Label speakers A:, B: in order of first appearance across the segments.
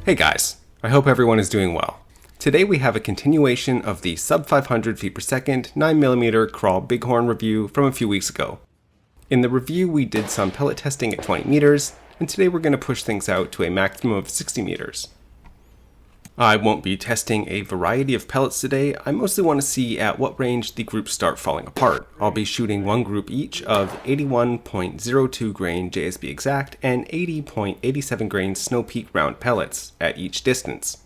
A: Hey guys, I hope everyone is doing well. Today we have a continuation of the sub 500 feet per second 9mm Kral Bighorn review from a few weeks ago. In the review we did some pellet testing at 20 meters, and today we're going to push things out to a maximum of 60 meters. I won't be testing a variety of pellets today. I mostly want to see at what range the groups start falling apart. I'll be shooting one group each of 81.02 grain JSB exact and 80.87 grain Snow Peak round pellets at each distance.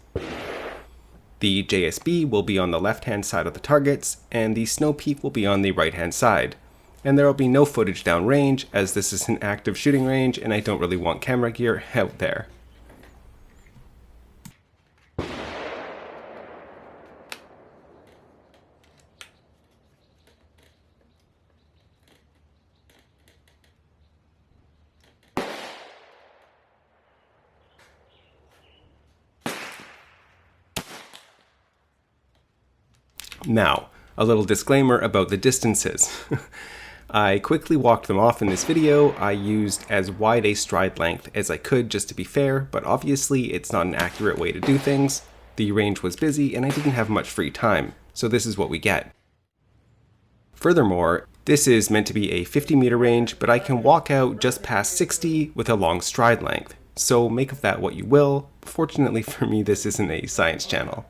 A: The JSB will be on the left hand side of the targets and the Snow Peak will be on the right hand side. And there will be no footage downrange as this is an active shooting range and I don't really want camera gear out there. Now, a little disclaimer about the distances. I quickly walked them off in this video. I used as wide a stride length as I could just to be fair, but obviously it's not an accurate way to do things. The range was busy and I didn't have much free time, so this is what we get. Furthermore, this is meant to be a 50 meter range, but I can walk out just past 60 with a long stride length, so make of that what you will. Fortunately for me, this isn't a science channel.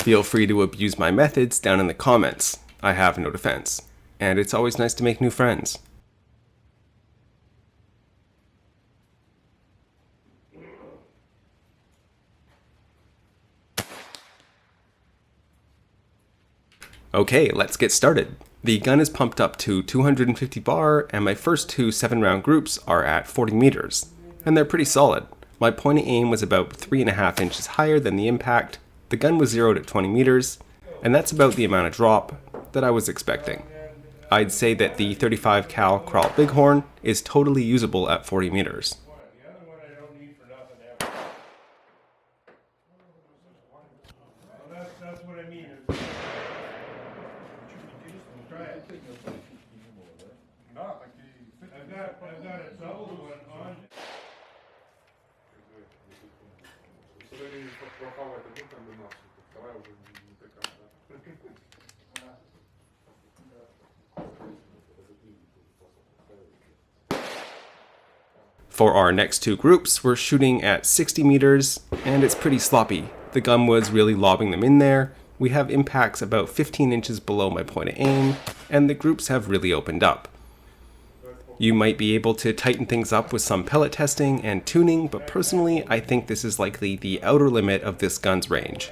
A: Feel free to abuse my methods down in the comments. I have no defense. And it's always nice to make new friends. Okay, let's get started. The gun is pumped up to 250 bar and my first two 7-round groups are at 40 meters. And they're pretty solid. My point of aim was about 3.5 inches higher than the impact. The gun was zeroed at 20 meters, and that's about the amount of drop that I was expecting. I'd say that the 35 cal Kral Bighorn is totally usable at 40 meters. For our next two groups, we're shooting at 60 meters, and it's pretty sloppy. The gun was really lobbing them in there. We have impacts about 15 inches below my point of aim, and the groups have really opened up. You might be able to tighten things up with some pellet testing and tuning, but personally, I think this is likely the outer limit of this gun's range.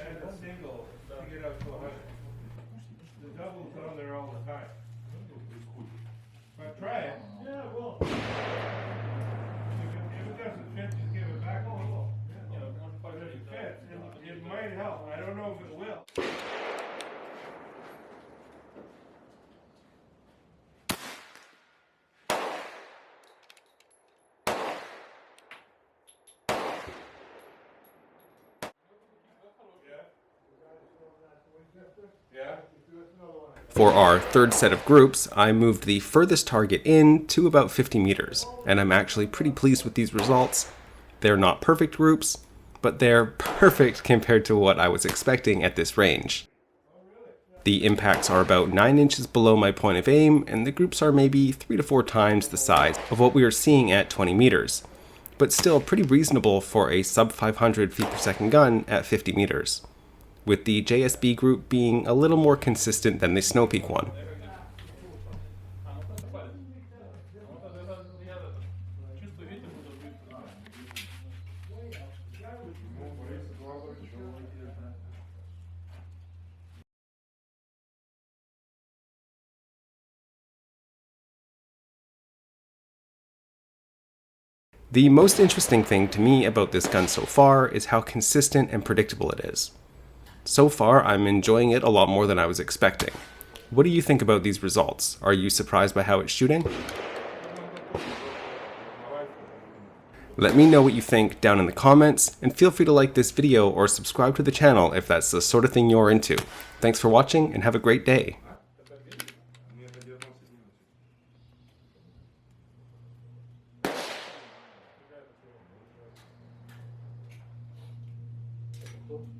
A: For our third set of groups, I moved the furthest target in to about 50 meters, and I'm actually pretty pleased with these results. They're not perfect groups, but they're perfect compared to what I was expecting at this range. The impacts are about 9 inches below my point of aim, and the groups are maybe 3 to 4 times the size of what we were seeing at 20 meters, but still pretty reasonable for a sub 500 feet per second gun at 50 meters. With the JSB group being a little more consistent than the Snow Peak one. The most interesting thing to me about this gun so far is how consistent and predictable it is. So far, I'm enjoying it a lot more than I was expecting. What do you think about these results? Are you surprised by how it's shooting? Let me know what you think down in the comments, and feel free to like this video or subscribe to the channel if that's the sort of thing you're into. Thanks for watching and have a great day.
B: Cool.